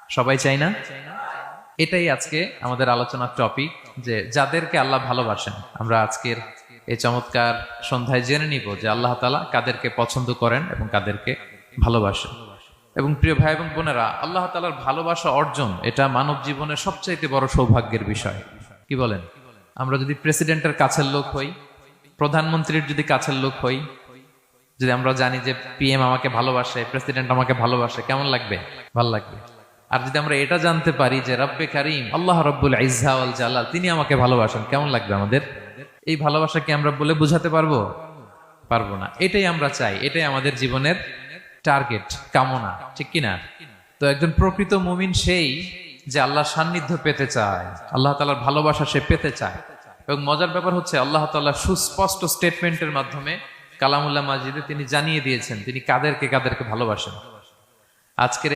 সবাই চাই না? এটাই আজকে আমাদের আলোচনার টপিক, যে যাদেরকে আল্লাহ ভালোবাসেন। আমরা আজকের এই চমৎকার সন্ধ্যায় জেনে নিব যে আল্লাহ তাআলা কাদেরকে পছন্দ করেন এবং কাদেরকে ভালোবাসেন। এবং প্রিয় ভাই এবং বোনেরা, আল্লাহ তাআলার ভালোবাসা অর্জন এটা মানব জীবনের সবচাইতে বড় সৌভাগ্যের বিষয়। কি বলেন? আমরা যদি প্রেসিডেন্টের কাছের লোক হই, প্রধানমন্ত্রীর যদি কাছের লোক হই, যদি আমরা জানি যে পিএম আমাকে ভালোবাসে, প্রেসিডেন্ট আমাকে ভালোবাসে, কেমন লাগবে? ভালো লাগবে। আর যদি আমরা এটা জানতে পারি যে রব্বে কারিম আল্লাহ রব্বুল ইজ্জা ওয়াল জালাল তিনি আমাকে ভালোবাসেন, কেমন লাগবে আমাদের? এই ভালোবাসা কি আমরা বলে বুঝাতে পারবো? পারবো না। এটাই আমরা চাই, এটাই আমাদের জীবনের টার্গেট, কামনা, ঠিক কিনা? তো একজন প্রকৃত মুমিন সেই যে আল্লাহর সান্নিধ্য পেতে চায়, আল্লাহ তাআলার ভালোবাসা সে পেতে চায়। এবং মজার ব্যাপার হচ্ছে আল্লাহ তাআলা সুস্পষ্ট স্টেটমেন্টের মাধ্যমে কালামুল্লাহ মাজিদে তিনি জানিয়ে দিয়েছেন তিনি কাদেরকে কাদেরকে ভালোবাসেন। আজকের